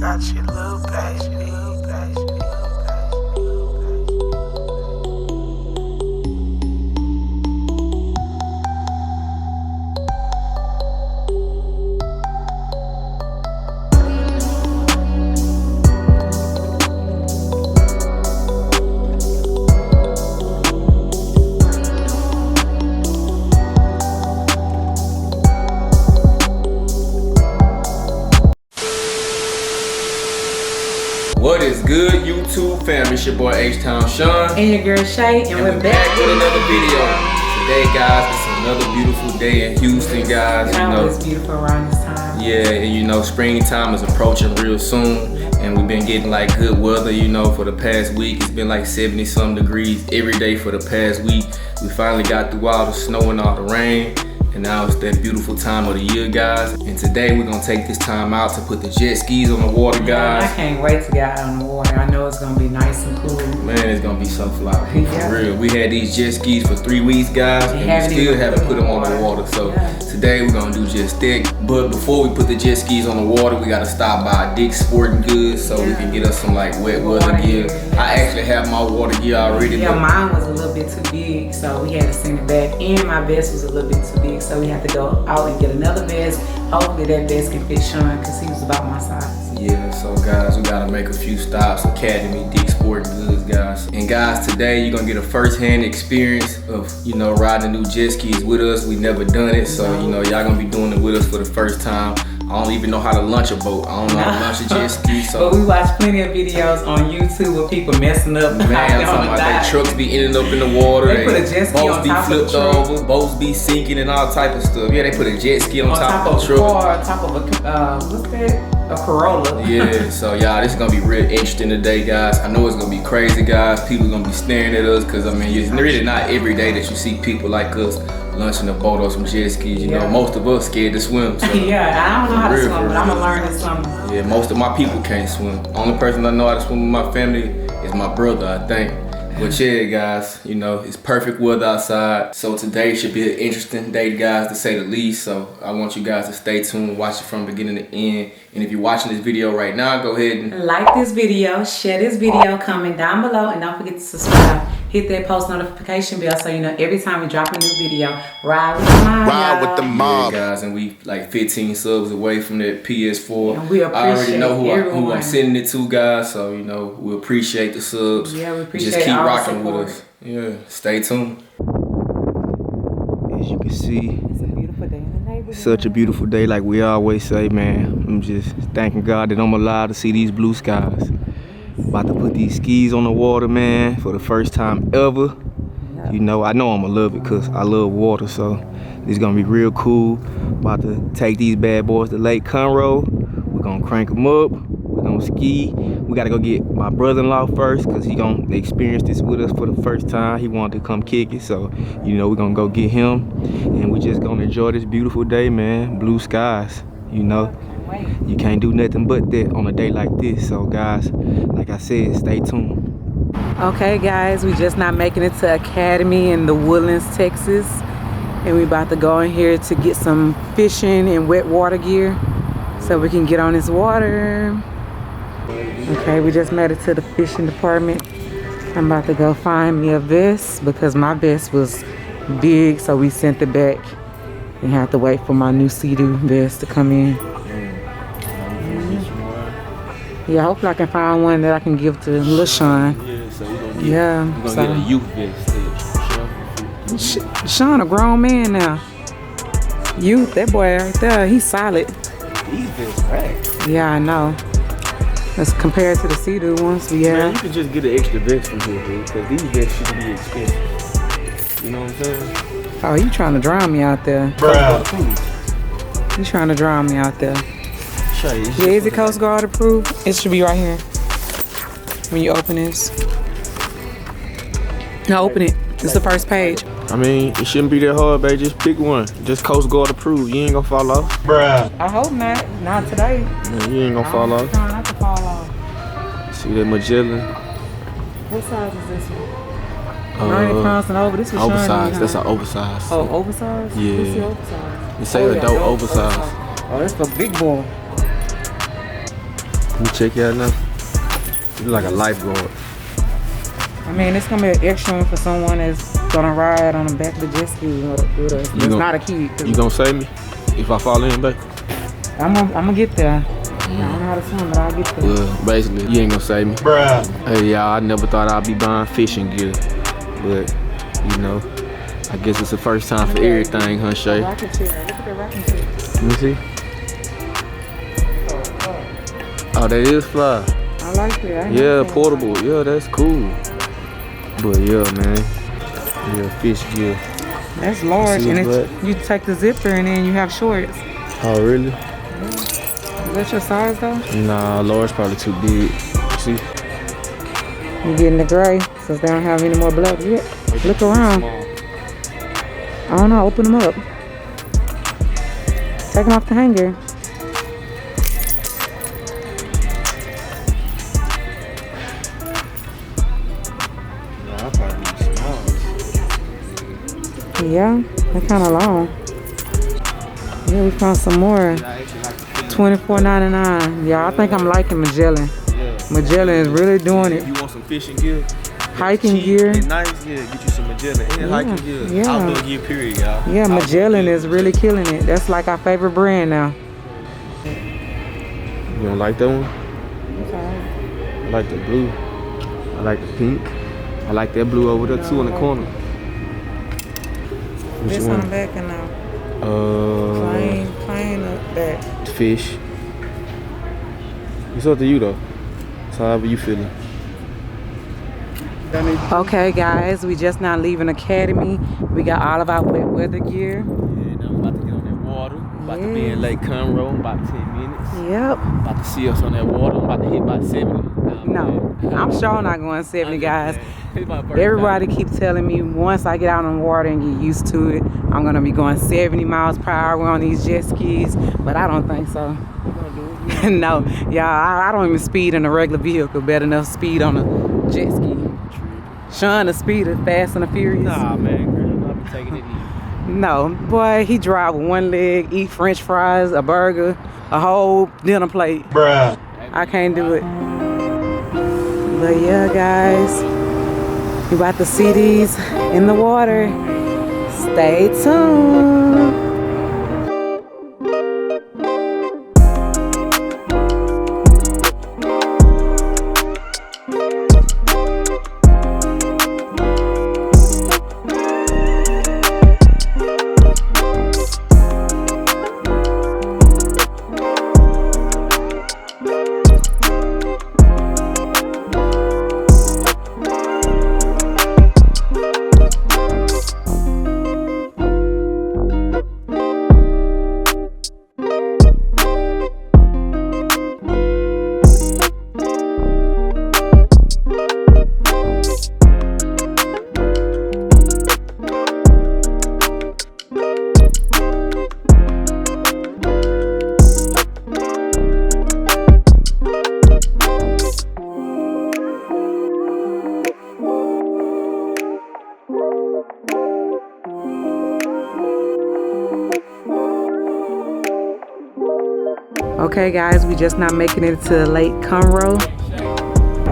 Such a little baby. What is good, YouTube family? It's your boy H-Town Sean. And your girl Shay, and we're back with another video. Today, guys, it's another beautiful day in Houston, guys. You know, it's beautiful around this time. Yeah, and you know, springtime is approaching real soon. And we've been getting like good weather, you know, for the past week. It's been like 70-some degrees every day for the past week. We finally got through all the snow and all the rain. And now it's that beautiful time of the year, guys. And today we're gonna take this time out to put the jet skis on the water, guys. I can't wait to get out on the water. I know it's gonna be nice and cool. Man, it's gonna be so fly, for real. We had these jet skis for 3 weeks, guys, and we still haven't put them on the water. So today we're gonna do just that. But before we put the jet skis on the water, we gotta stop by Dick's Sporting Goods so we can get us some like wet weather gear. I actually have my water gear already. Yeah, mine was a little bit too big, so we had to send it back. And my vest was a little bit too big, so we had to go out and get another vest. Hopefully that vest can fit Sean, because he was about my size. Yeah, so guys, we gotta make a few stops. Academy, Dick's Sporting Goods, guys. And guys, today you're gonna get a first-hand experience of, you know, riding new jet skis with us. We never done it, so you know, y'all gonna be doing it with us for the first time. I don't even know how to launch a boat. I don't know how to launch a jet ski. So. But we watch plenty of videos on YouTube with people messing up. Man, I'm talking about their trucks be ending up in the water. They put a jet ski on top of the truck. Boats be flipped over, boats be sinking and all type of stuff. Yeah, they put a jet ski on top of the truck. On top of a, what's that? A Corolla. Yeah, so y'all, this is gonna be real interesting today, guys. I know it's gonna be crazy, guys. People gonna be staring at us, cause I mean, it's really not every day that you see people like us launching a boat or some jet skis. You know, most of us scared to swim. So yeah, I don't know how to swim, but I'm gonna learn to swim. Yeah, most of my people can't swim. Only person I know how to swim with my family is my brother, I think. But yeah, guys, you know, it's perfect weather outside. So today should be an interesting day, guys, to say the least. So I want you guys to stay tuned, watch it from beginning to end. And if you're watching this video right now, go ahead and like this video, share this video, comment down below, and don't forget to subscribe. Hit that post notification bell so you know every time we drop a new video. Ride with the mob. Ride with the mob. Yeah, guys, and we like 15 subs away from that PS4. And we appreciate I already know who I'm sending it to, guys. So, you know, we appreciate the subs. Yeah, we appreciate Just keep all rocking support. with us. Yeah, stay tuned. As you can see, It's a beautiful day in the neighborhood. such a beautiful day, like we always say, man. I'm just thanking God that I'm alive to see these blue skies. About to put these skis on the water, man, for the first time ever. You know I'm gonna love it because I love water, so this is gonna be real cool. About to take these bad boys to Lake Conroe. We're gonna crank them up. We're gonna ski. We gotta go get my brother-in-law first because he gonna experience this with us for the first time. He wanted to come kick it, so you know we're gonna go get him, and we're just gonna enjoy this beautiful day, man. Blue skies, you know. You can't do nothing but that on a day like this. So guys, like I said, stay tuned. Okay guys, we just not making it to Academy in the Woodlands, Texas. And we about to go in here to get some fishing and wet water gear so we can get on this water. Okay, we just made it to the fishing department. I'm about to go find me a vest because my vest was big, so we sent it back and have to wait for my new Sea-Doo vest to come in. Yeah, hopefully I can find one that I can give to Lil Sean. Yeah, so we're gonna get a youth vest. Sean a grown man now. Youth, that boy right there, he's solid. These vests, right? Yeah, I know. As compared to the Sea-Doo ones we have. Man, you can just get an extra vest from here, dude, because these vests shouldn't be expensive. You know what I'm saying? Oh, you trying to drown me out there. Bruh. You trying to drown me out there. Yeah, is it Coast Guard approved? It should be right here. When you open this. No, open it. It's the first page. I mean, it shouldn't be that hard, babe. Just pick one. Just Coast Guard approved. You ain't gonna fall off. Bruh. I hope not. Not today. Man, you ain't gonna fall off. Trying not to fall off. See that Magellan? What size is this one? 90 pounds and over. This was oversized. That's an oversized. Oh, oversized? Yeah. What's the oversized? It say adult oversized. Oh, that's the big boy. Let me check you out now. You look like a lifeguard. I mean, it's gonna be an extra one for someone that's gonna ride on the back of the jet ski with us. It's not a kid. You gonna save me if I fall in, babe? I'm gonna get there. I don't know how to swim, but I'll get there. Well, basically, you ain't gonna save me. Bruh. Hey, y'all, I never thought I'd be buying fishing gear. But, you know, I guess it's the first time for everything, huh, Shay? Rocking chair. Look at the rocking chair. Let me see. Oh, that is fly. I like it. Yeah, portable. Yeah, that's cool. But yeah, man. Yeah, fish gear. That's large, See and what? you take the zipper and then you have shorts. Oh, really? Is that your size though? Nah, large probably too big. See? You getting the gray since they don't have any more black yet. Look around. I don't know. Open them up. Take them off the hanger. Nah, I probably need small. Yeah, they're kind of long. Yeah, we found some more. $24.99. Yeah, I think I'm liking Magellan. Yeah. Magellan is really doing it. You want some fishing gear? Hiking cheap gear. And nice, yeah, get you some Magellan and hiking gear. Yeah. Outdoor gear, period, y'all. Yeah, Outdoor Magellan gear. is really killing it. That's like our favorite brand now. You don't like that one? I like the blue. I like the pink. I like that blue over there too in the corner. Which This one? on the back and now. Plain back. Fish. It's up to you though. It's however you feeling. Okay, guys, we just now leaving Academy. We got all of our wet weather gear. Yeah, now I'm about to get on that water. I'm about to be in Lake Conroe in about 10 minutes. Yep. About to see us on that water. I'm about to hit about 70. No, I'm sure not going 70, guys. It's my first Everybody time. keeps telling me once I get out on the water and get used to it, I'm gonna be going 70 miles per hour on these jet skis, but I don't think so. No, y'all, I don't even speed in a regular vehicle, better enough speed on a jet ski. Sean the speeder, Fast and the Furious. Nah, man, girl, I'll be taking it easy. No, boy, he drive with one leg, eat French fries, a burger, a whole dinner plate. Bruh. I can't do it. But yeah, guys, we about to see these in the water. Stay tuned. Okay, guys, we just now making it to Lake Conroe.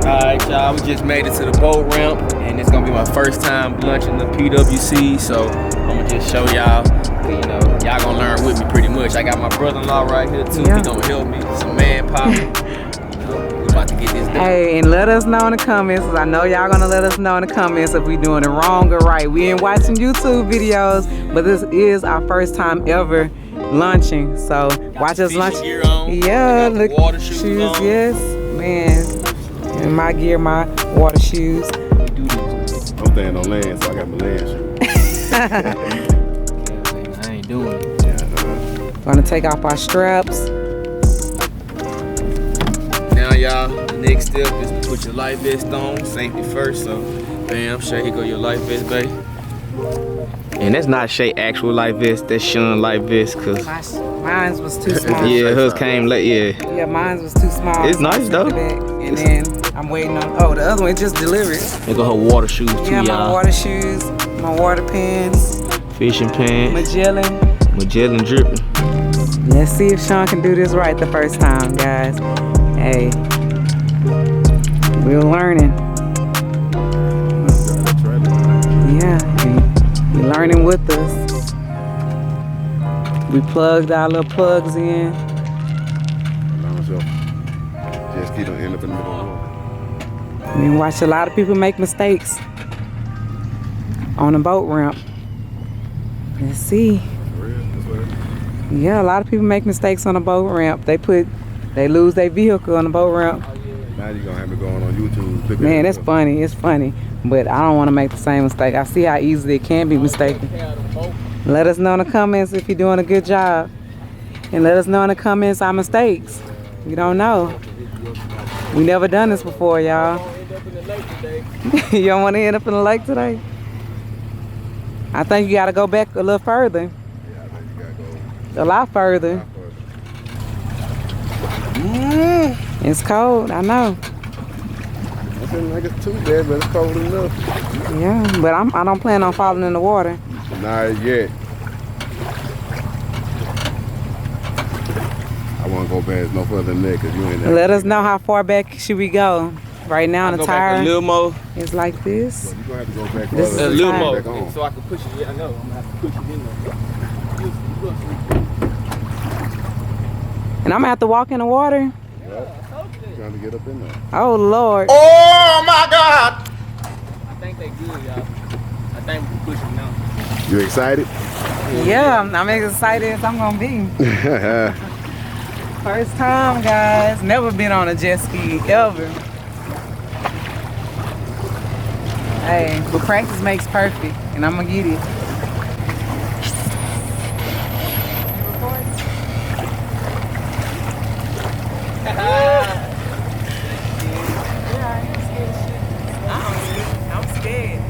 Alright, y'all, we just made it to the boat ramp, and it's gonna be my first time lunching the PWC, so I'm gonna just show y'all, you know, y'all gonna learn with me pretty much. I got my brother-in-law right here too, Yeah. he gonna help me, some manpower. You know, we about to get this done. Hey, and let us know in the comments, 'cause I know y'all gonna let us know in the comments if we doing it wrong or right. We ain't watching YouTube videos, but this is our first time ever lunching, so watch us lunch. Gear on. Yeah, I got the look, water shoes on. yes, man. And my gear, my water shoes. We do this. I'm staying on land, so I got my land shoes. I ain't doing it. Yeah, Gonna take off our straps. Now, y'all, the next step is to put your life vest on, safety first. So, bam, Shay, here go your life vest, babe. And that's not Shay actual life vest, that's Sean life vest, cause Mine was too small. yeah, hers came late. Yeah, Yeah, mine was too small. It's so I nice, sent though. it back. And then I'm waiting on. Oh, the other one just delivered. there go her water shoes too, Yeah, my y'all. water shoes, my water pants, Fishing pants, Magellan. Magellan dripping. Let's see if Sean can do this right the first time, guys. Hey, we're learning. Yeah, you're learning with us. We plugged our little plugs in. Just keep don't end up in the middle of the water. We watch a lot of people make mistakes on a boat ramp. Let's see. Yeah, a lot of people make mistakes on a boat ramp. They lose their vehicle on the boat ramp. Now you're gonna have me going on YouTube. Man, that's funny. It's funny. But I don't want to make the same mistake. I see how easily it can be mistaken. Let us know in the comments if you're doing a good job. And let us know in the comments our mistakes. We don't know. We never done this before, y'all. You don't want to end up in the lake today? I think you got to go back a little further. Yeah, I think you gotta go A lot further. It's cold, I know. I feel like it's too bad, but it's cold enough. Yeah, but I don't plan on falling in the water. Not yet. I won't go back no further than that because you ain't there. Let us know how far back should we go. Right now, the tire a little more. is like this. You're gonna have to go back This further. is A little time. more. Back on. So I can push it. Yeah, I know. I'm gonna have to push it in And I'm gonna have to walk in the water. Yep. Trying to get up in there. Oh, Lord. Oh my God! I think they good, y'all. I think we push them now. You excited? Yeah, I'm as excited as I'm gonna be. First time, guys. Never been on a jet ski, ever. Hey, but practice makes perfect, and I'm gonna get it. I'm scared.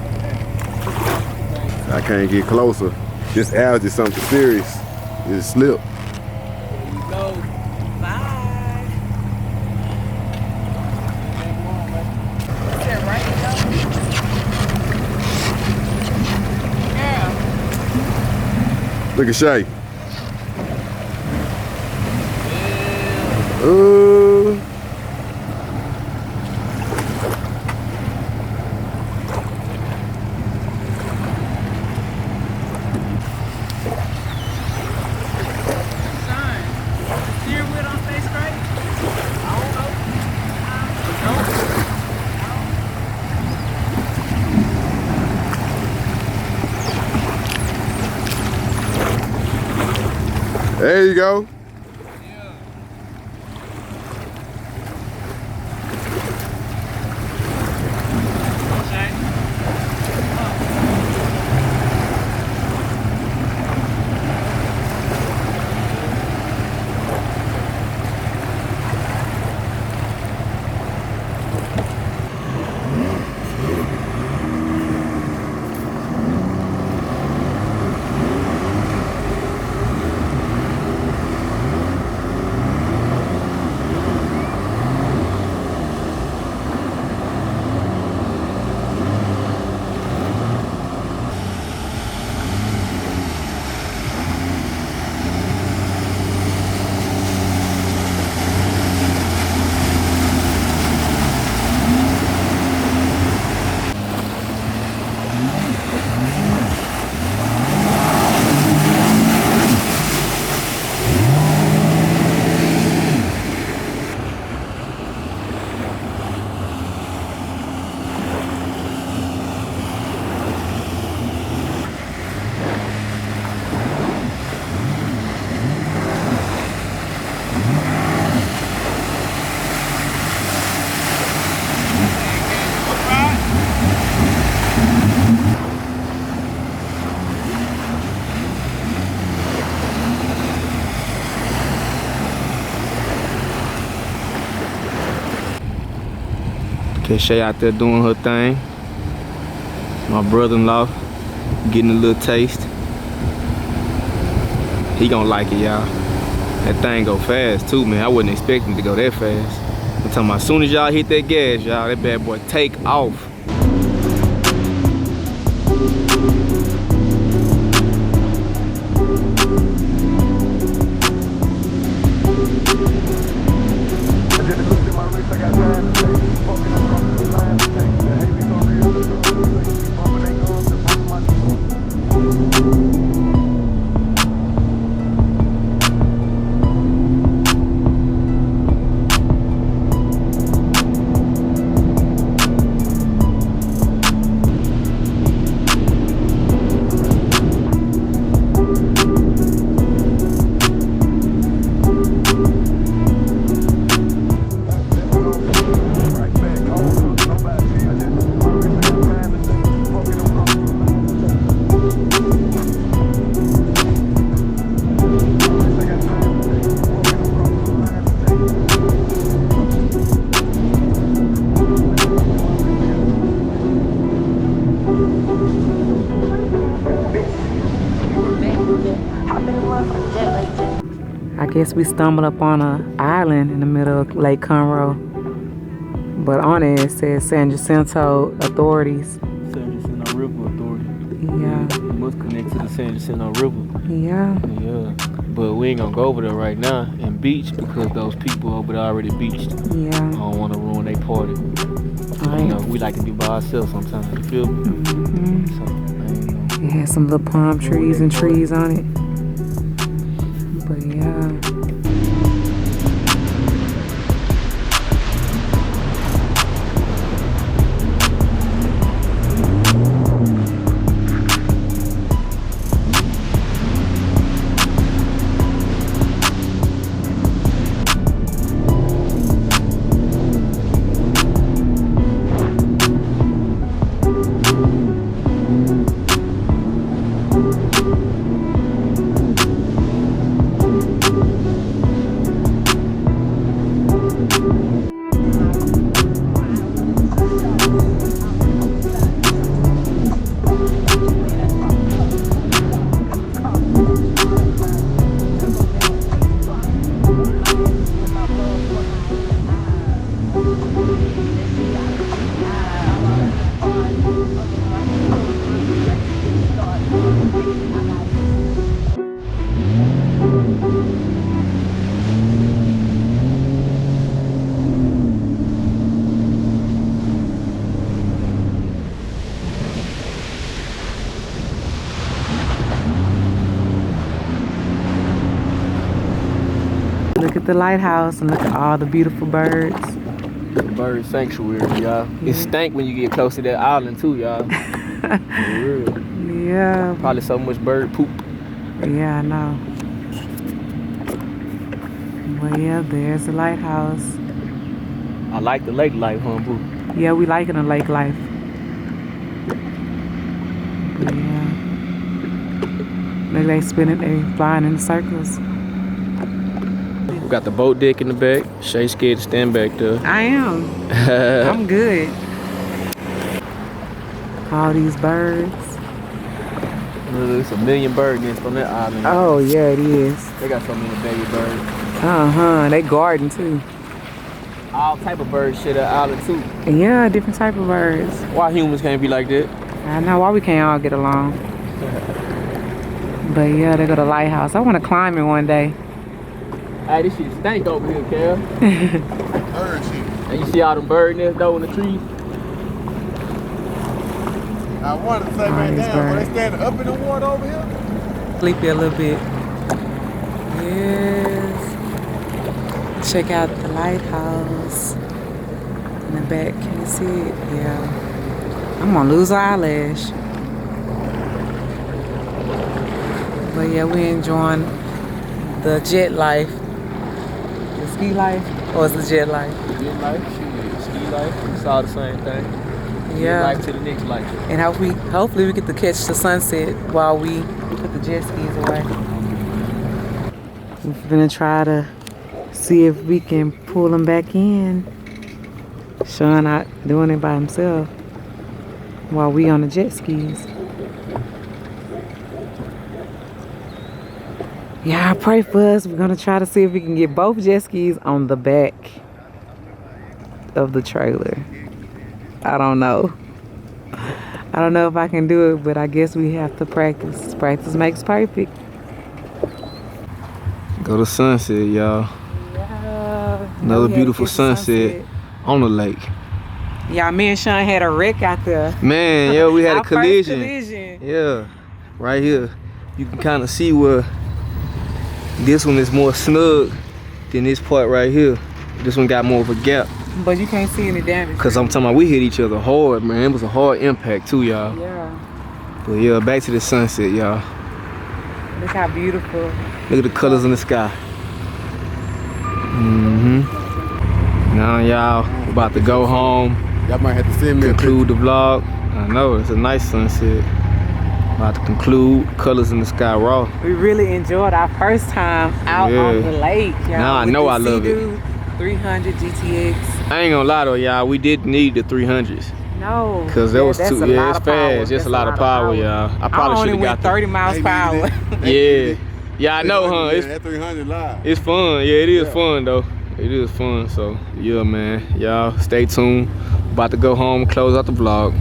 I can't get closer. This algae is something serious. It slipped. Go. Bye. Is that right? Yeah. Look at Shay. Ooh. There you go. Okay, Shay out there doing her thing. My brother-in-law getting a little taste. He gonna like it, y'all. That thing go fast too, man. I wasn't expecting it to go that fast. I'm talking about as soon as y'all hit that gas, y'all, that bad boy take off. I guess we stumbled upon an island in the middle of Lake Conroe. But on it says San Jacinto authorities. San Jacinto River Authority. Yeah. It must connect to the San Jacinto River. Yeah. Yeah. But we ain't gonna go over there right now and beach because those people over there already beached. Yeah. I don't want to ruin their party. Right. You know, we like to be by ourselves sometimes. You feel me? Mm-hmm. So, I ain't know. It had some little palm trees and trees on it. But yeah. Look at the lighthouse and look at all the beautiful birds. The bird sanctuary, y'all. It stank when you get close to that island too, y'all. For real. Yeah. Probably so much bird poop. Yeah, I know. Well, yeah, there's the lighthouse. I like the lake life, huh, boo? Yeah, we liking the lake life. But yeah. Look, they spinning, they flying in circles. We got the boat deck in the back. Shay scared to stand back there. I am. I'm good. All these birds. There's a million bird nests on that island. Oh, yeah, it is. They got so many baby birds. Uh-huh. They garden, too. All type of birds share that island, too. Yeah, different type of birds. Why humans can't be like that? I know why we can't all get along. But yeah, they go to the lighthouse. I want to climb it one day. Hey, this shit stank over here, Cal. Bird shit. And you see all them bird nests though in the trees? I wanted to say right these now, when they birds. standing up in the water over here. Sleepy a little bit. Yes. Check out the lighthouse. In the back, can you see it? Yeah. I'm gonna lose an eyelash. But yeah, we enjoying the jet life. The ski life? Or is the jet life? Jet life, shit, ski life, it's all the same thing. Yeah. Life to the next life. And hopefully we get to catch the sunset while we put the jet skis away. We're gonna try to see if we can pull them back in. Sean not doing it by himself while we on the jet skis. Yeah, pray for us. We're gonna try to see if we can get both jet skis on the back of the trailer. I don't know. I don't know if I can do it, but I guess we have to practice. Practice makes perfect. Go to sunset, y'all. Yeah. Another we had to beautiful catch the sunset on the lake. Y'all, me and Sean had a wreck out there. Man, yo, we had a Our first collision. collision. Yeah, right here. You can kind of see where this one is more snug than this part right here. This one got more of a gap. But you can't see any damage. Cause I'm talking about we hit each other hard, man. It was a hard impact too, y'all. Yeah. But yeah, back to the sunset, y'all. Look how beautiful. Look at the colors in the sky. Now y'all, we about to go home. Y'all might have to send me a Conclude the vlog. I know, it's a nice sunset. About to conclude, colors in the sky raw. We really enjoyed our first time out on the lake, y'all. Now I know I love it. 300 GTX. I ain't gonna lie though, y'all, we did need the 300s. No. Cause that was that's too, a yeah, lot it's of power. fast. Just That's a lot of power, y'all. I probably should have got 30 miles per hour. Yeah. Yeah, I know, huh? It's, that 300 live. it's fun. Yeah, it is fun though. It is fun. So yeah, man. Y'all stay tuned. About to go home, close out the vlog.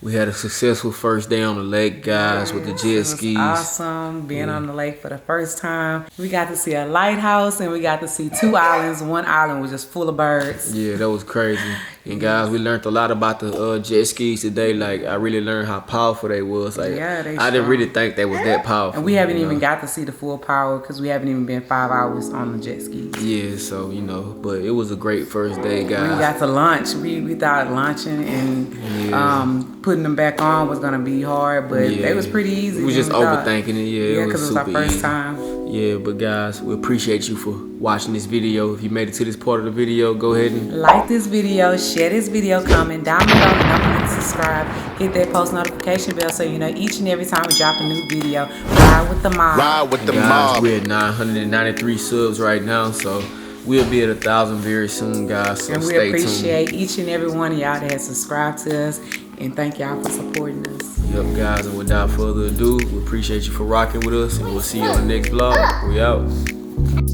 We had a successful first day on the lake, guys, with the jet skis. Awesome being on the lake for the first time. We got to see a lighthouse and we got to see 2 islands. One island was just full of birds. Yeah, that was crazy. And guys, we learned a lot about the jet skis today. Like, I really learned how powerful they was. Like, Yeah, they I didn't strong. really think they was that powerful. And we haven't you even know? got to see the full power because we haven't even been 5 hours on the jet skis. Yeah, so, you know, but it was a great first day, guys. We got to lunch. We thought lunching and putting them back on was gonna be hard, but they was pretty easy. We was just overthinking it. Yeah, because it was our super first easy. time. Yeah, but guys, we appreciate you for watching this video. If you made it to this part of the video, go ahead and Like this video, share this video, comment down below, and don't forget to subscribe. Hit that post notification bell so you know each and every time we drop a new video. Ride with the mob. Ride with the guys, mob. we're at 993 subs right now, so we'll be at 1,000 very soon, guys. So And we stay appreciate tuned. each and every one of y'all that has subscribed to us, and thank y'all for supporting us. Yep, guys, and without further ado, we appreciate you for rocking with us, and we'll see you on the next vlog. We out.